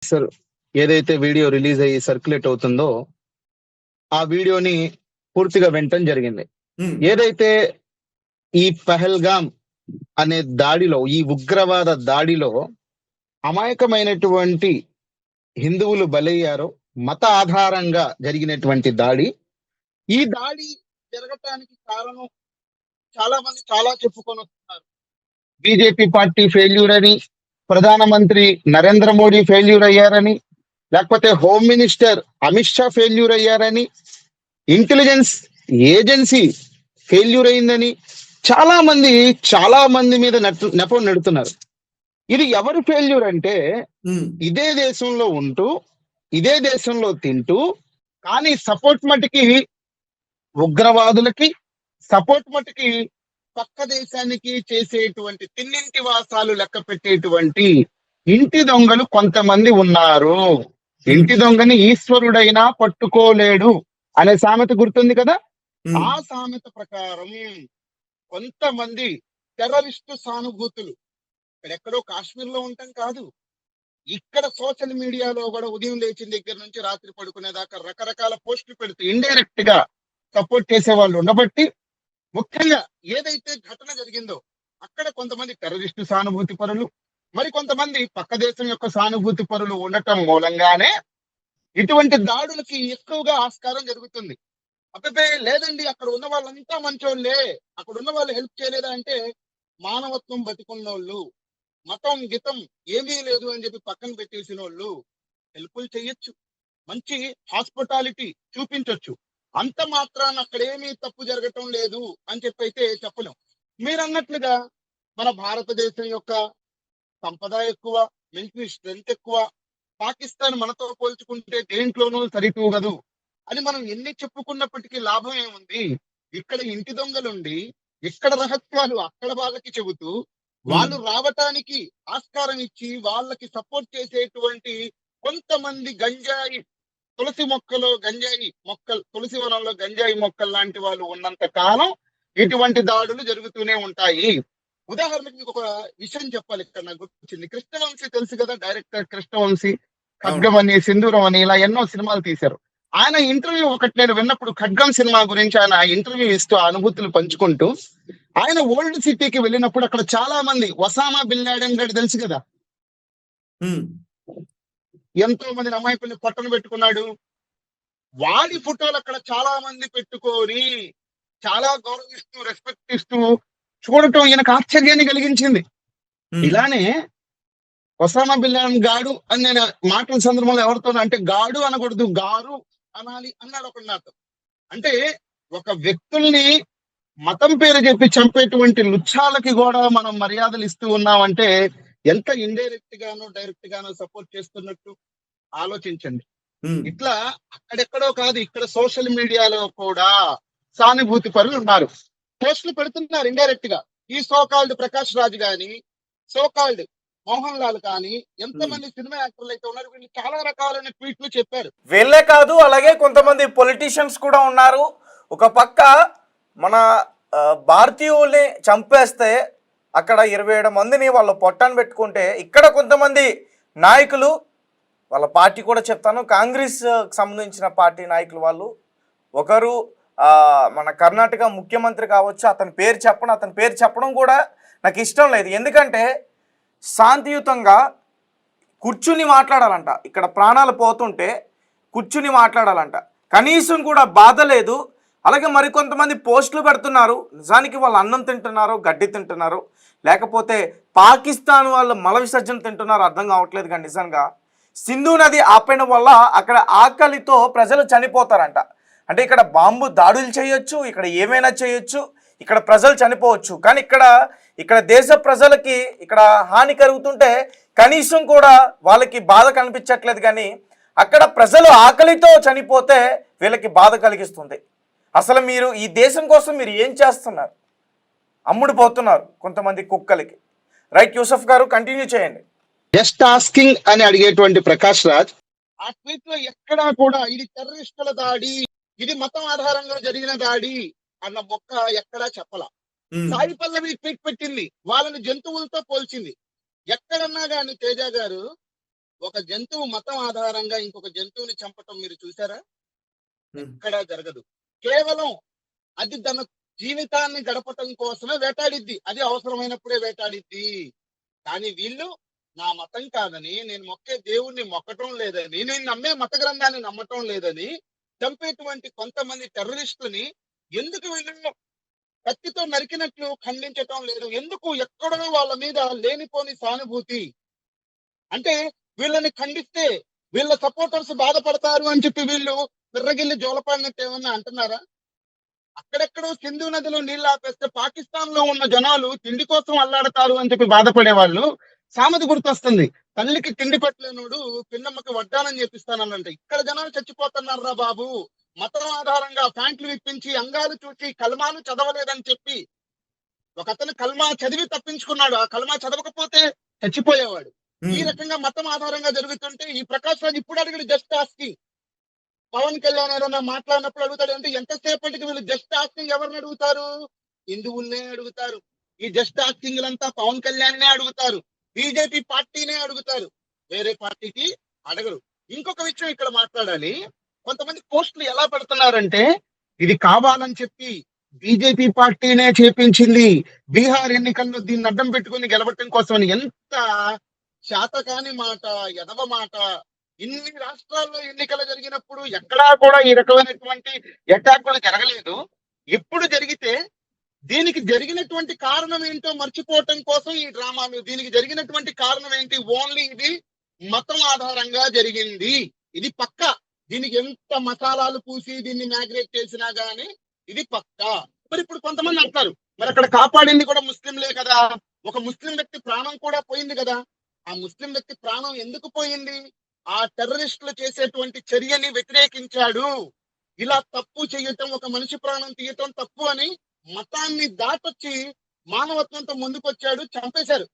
Sir ఏదైతే video release అయ్యి circulate అవుతుందో ఆ వీడియోని పూర్తిగా వినటం జరిగింది. ఏదైతే ఈ పహల్గామ్ అనే దాడిలో, ఈ ఉగ్రవాద దాడిలో అమాయకమైనటువంటి హిందువులు బలయ్యారో, మత ఆధారంగా జరిగినటువంటి దాడి. ఈ దాడి జరగటానికి కారణం చాలా మంది చాలా చెప్పుకొని వస్తున్నారు. బీజేపీ పార్టీ ఫెయిల్యూర్ అని, ప్రధానమంత్రి నరేంద్ర మోడీ ఫెయిల్యూర్ అయ్యారని, లేకపోతే home minister Amit Shah failure అయ్యారని, ఇంటెలిజెన్స్ ఏజెన్సీ ఫెయిల్యూర్ అయిందని చాలా మంది మీద నెపం నెడుతున్నారు. ఇది ఎవరు ఫెయిల్యూర్ అంటే, ఇదే దేశంలో ఉంటూ, ఇదే దేశంలో తింటూ, కానీ సపోర్ట్ మటుకి ఉగ్రవాదులకి, సపోర్ట్ మటుకి పక్క దేశానికి చేసేటువంటి తిన్నింటి వాసాలు లెక్క పెట్టేటువంటి ఇంటి దొంగలు కొంతమంది ఉన్నారు. ఇంటి దొంగని ఈశ్వరుడైనా పట్టుకోలేడు అనే సామెత గుర్తుంది కదా. ఆ సామెత ప్రకారం కొంతమంది టెర్రరిస్టు సానుభూతులు ఎక్కడెక్కడో కాశ్మీర్ లో ఉంటాం కాదు, ఇక్కడ సోషల్ మీడియాలో కూడా ఉదయం లేచిన దగ్గర నుంచి రాత్రి పడుకునేదాకా రకరకాల పోస్టులు పెడుతూ ఇండైరెక్ట్ గా సపోర్ట్ చేసే వాళ్ళు ఉండబట్టి, ముఖ్యంగా ఏదైతే ఘటన జరిగిందో అక్కడ కొంతమంది టెర్రరిస్టు సానుభూతి పరులు, మరి కొంతమంది పక్క దేశం యొక్క సానుభూతి పరులు ఉండటం మూలంగానే ఇటువంటి దాడులకి ఎక్కువగా ఆస్కారం జరుగుతుంది. అబ్బే లేదండి, అక్కడ ఉన్న వాళ్ళంతా మంచోళ్ళే, అక్కడ ఉన్న వాళ్ళు హెల్ప్ చేయలేదా అంటే, మానవత్వం బతికున్నోళ్ళు, మతం గితం ఏమీ లేదు అని చెప్పి పక్కన పెట్టేసిన వాళ్ళు హెల్ప్లు చేయొచ్చు, మంచి హాస్పిటాలిటీ చూపించొచ్చు. అంత మాత్రాన అక్కడ ఏమీ తప్పు జరగటం లేదు అని చెప్పి అయితే చెప్పలేం. మీరు అన్నట్లుగా మన భారతదేశం యొక్క సంపద ఎక్కువ, మిలిటరీ స్ట్రెంత్ ఎక్కువ, పాకిస్తాన్ మనతో పోల్చుకుంటే దేంట్లోనూ సరితూగదు అని మనం ఎన్ని చెప్పుకున్నప్పటికీ లాభం ఏముంది? ఇక్కడ ఇంటి దొంగలుండి ఇక్కడ రహస్యాలు అక్కడ వాళ్ళకి చెబుతూ, వాళ్ళు రావటానికి ఆస్కారం ఇచ్చి వాళ్ళకి సపోర్ట్ చేసేటువంటి కొంతమంది గంజాయి తులసి మొక్కలు, తులసి వనంలో గంజాయి మొక్కలు లాంటి వాళ్ళు ఉన్నంత కాలం ఇటువంటి దాడులు జరుగుతూనే ఉంటాయి. ఉదాహరణకు మీకు ఒక విషయం చెప్పాలి, ఇక్కడ నాకు గుర్తొచ్చింది. కృష్ణవంశీ తెలుసు కదా, డైరెక్టర్ కృష్ణవంశీ. ఖడ్గం అని, సింధూరం అని ఇలా ఎన్నో సినిమాలు తీశారు. ఆయన ఇంటర్వ్యూ ఒకటి నేను విన్నప్పుడు, ఖడ్గం సినిమా గురించి ఆయన ఇంటర్వ్యూ ఇస్తూ అనుభూతులు పంచుకుంటూ, ఆయన ఓల్డ్ సిటీకి వెళ్ళినప్పుడు అక్కడ చాలా మంది, ఒసామా బిన్ లాడెన్ గారు తెలుసు కదా, ఎంతో మంది అమాయకుల్ని పట్టణ పెట్టుకున్నాడు. వాడి ఫోటోలు అక్కడ చాలా మంది పెట్టుకొని చాలా గౌరవిస్తూ, రెస్పెక్ట్ ఇస్తూ చూడటం ఈయనకు ఆశ్చర్యాన్ని కలిగించింది. ఇలానే ఒసామా బిన్ లాడెన్ గాడు అని నేను మాటల సందర్భంలో ఎవరితో అంటే, గాడు అనకూడదు, గారు అనాలి అన్నాడు ఒకడు నాతో. అంటే ఒక వ్యక్తుల్ని మతం పేరు చెప్పి చంపేటువంటి లుచ్చాలకి కూడా మనం మర్యాదలు ఇస్తూ ఉన్నామంటే ఎంత ఇండైరెక్ట్ గానో డైరెక్ట్ గానో సపోర్ట్ చేస్తున్నట్టు ఆలోచించండి. ఇట్లా అక్కడెక్కడో కాదు, ఇక్కడ సోషల్ మీడియాలో కూడా సానుభూతి పరులు ఉన్నారు, పోస్టులు పెడుతున్నారు ఇండైరెక్ట్ గా. ఈ సోకాల్డ్ ప్రకాష్ రాజ్ గాని, సోకాల్డ్ మోహన్ లాల్ కానీ, ఎంతమంది సినిమా యాక్టర్లు అయితే ఉన్నారు, వీళ్ళు చాలా రకాలైన ట్వీట్లు చెప్పారు. వీళ్ళే కాదు, అలాగే కొంతమంది పొలిటీషియన్స్ కూడా ఉన్నారు. ఒక పక్క మన భారతీయుల్ని చంపేస్తే అక్కడ 27 మందిని వాళ్ళ పొట్టాన్ని పెట్టుకుంటే, ఇక్కడ కొంతమంది నాయకులు, వాళ్ళ పార్టీ కూడా చెప్తాను, కాంగ్రెస్ సంబంధించిన పార్టీ నాయకులు వాళ్ళు, ఒకరు మన కర్ణాటక ముఖ్యమంత్రి కావచ్చు, అతని పేరు చెప్పడం కూడా నాకు ఇష్టం లేదు. ఎందుకంటే శాంతియుతంగా కూర్చుని మాట్లాడాలంట. ఇక్కడ ప్రాణాలు పోతుంటే కూర్చుని మాట్లాడాలంట, కనీసం కూడా బాధ లేదు. అలాగే మరికొంతమంది పోస్టులు పెడుతున్నారు, నిజానికి వాళ్ళు అన్నం తింటున్నారు, గడ్డి తింటున్నారు, లేకపోతే పాకిస్తాన్ వాళ్ళు మల విసర్జన తింటున్నారు, అర్థం కావట్లేదు. కానీ నిజంగా సింధు నది ఆపేయడం వల్ల అక్కడ ఆకలితో ప్రజలు చనిపోతారంట. అంటే ఇక్కడ బాంబు దాడులు చేయొచ్చు, ఇక్కడ ఏమైనా చేయొచ్చు, ఇక్కడ ప్రజలు చనిపోవచ్చు. కానీ ఇక్కడ దేశ ప్రజలకి ఇక్కడ హాని కలుగుతుంటే కనీసం కూడా వాళ్ళకి బాధ కనిపించట్లేదు. కానీ అక్కడ ప్రజలు ఆకలితో చనిపోతే వీళ్ళకి బాధ కలిగిస్తుంది. అసలు మీరు ఈ దేశం కోసం మీరు ఏం చేస్తున్నారు? అమ్ముడు పోతున్నారు కొంతమంది కుక్కలకి. రైట్, యూసఫ్ గారు కంటిన్యూ చేయండి. జస్ట్ ఆస్కింగ్ అని అడిగేటువంటి ప్రకాష్ రాజ్ ఆ ట్వీట్ లో ఎక్కడా కూడా ఇది టెర్రరిస్టుల దాడి, ఇది మతం ఆధారంగా జరిగిన దాడి అన్న మొక్క ఎక్కడా చెప్పలా. సాయి పల్లవి ట్వీట్ పెట్టింది, వాళ్ళని జంతువులతో పోల్చింది. ఎక్కడన్నా గాని తేజ గారు ఒక జంతువు మతం ఆధారంగా ఇంకొక జంతువుని చంపటం మీరు చూసారా? ఎక్కడా జరగదు. కేవలం అది తన జీవితాన్ని గడపటం కోసమే వేటాడిద్ది. అది అవసరమైనప్పుడే వేటాడిద్ది. కానీ వీళ్ళు నా మతం కాదని, నేను మొక్కే దేవుణ్ణి మొక్కటం లేదని, నేను నమ్మే మత గ్రంథాన్ని నమ్మటం లేదని చంపేటువంటి కొంతమంది టెర్రరిస్టులని ఎందుకు వీళ్ళు కత్తితో నరికినట్లు ఖండించటం లేదు? ఎందుకు ఎక్కడో వాళ్ళ మీద లేనిపోని సానుభూతి? అంటే వీళ్ళని ఖండిస్తే వీళ్ళ సపోర్టర్స్ బాధపడతారు అని చెప్పి వీళ్ళు విర్రగిల్లి జోలపాడినట్టు ఏమన్నా అంటున్నారా? అక్కడెక్కడో సింధు నదిలో నీళ్లు ఆపేస్తే పాకిస్తాన్ లో ఉన్న జనాలు తిండి కోసం అల్లాడతారు అని చెప్పి బాధపడేవాళ్ళు. సామెత గుర్తొస్తుంది, తల్లికి తిండి పెట్టలేనోడు పిన్నమ్మకి వడ్డానం చేపిస్తానంటే. ఇక్కడ జనాలు చచ్చిపోతున్నారా బాబు? మతం ఆధారంగా ప్యాంట్లు విప్పించి అంగాలు చూసి కల్మాలు చదవలేదని చెప్పి ఒకతను కల్మా చదివి తప్పించుకున్నాడు. ఆ కల్మా చదవకపోతే చచ్చిపోయేవాడు. ఈ రకంగా మతం ఆధారంగా జరుగుతుంటే ఈ ప్రకాష్ రాజ్ ఇప్పుడు అడిగాడు జస్ట్ ఆస్కింగ్. పవన్ కళ్యాణ్ ఏదైనా మాట్లాడినప్పుడు అడుగుతాడు అంటే ఎంతసేపటికి వీళ్ళు జస్ట్ ఆస్కింగ్ ఎవరిని అడుగుతారు? హిందువుల్నే అడుగుతారు. ఈ జస్ట్ ఆస్కింగ్ లంతా పవన్ కళ్యాణ్నే అడుగుతారు, బీజేపీ పార్టీనే అడుగుతారు, వేరే పార్టీకి అడగరు. ఇంకొక విషయం ఇక్కడ మాట్లాడాలి. కొంతమంది పోస్టులు ఎలా పెడుతున్నారంటే ఇది కావాలని చెప్పి బీజేపీ పార్టీనే చేపించింది, బీహార్ ఎన్నికల్లో దీన్ని అడ్డం పెట్టుకుని గెలవటం కోసం అని. ఎంత శాతకాని మాట, ఎదవ మాట. ఇన్ని రాష్ట్రాల్లో ఎన్నికలు జరిగినప్పుడు ఎక్కడా కూడా ఈ రకమైనటువంటి అటాకులు జరగలేదు. ఎప్పుడు జరిగితే దీనికి జరిగినటువంటి కారణం ఏంటో మర్చిపోవటం కోసం ఈ డ్రామాలు. దీనికి జరిగినటువంటి కారణం ఏంటి? ఓన్లీ ఇది మతం ఆధారంగా జరిగింది. ఇది పక్కా. దీనికి ఎంత మసాలాలు పూసి దీన్ని మ్యాగ్రేట్ చేసినా గానీ ఇది పక్కా. మరి ఇప్పుడు కొంతమంది అంటారు, మరి అక్కడ కాపాడింది కూడా ముస్లింలే కదా, ఒక ముస్లిం వ్యక్తి ప్రాణం కూడా పోయింది కదా. ఆ ముస్లిం వ్యక్తి ప్రాణం ఎందుకు పోయింది? ఆ టెర్రరిస్టులు చేసేటువంటి చర్యని వ్యతిరేకించాడు. ఇలా తప్పు చేయటం, ఒక మనిషి ప్రాణం తీయటం తప్పు అని మతాన్ని దాటొచ్చి మానవత్వంతో ముందుకొచ్చాడు, చంపేశారు.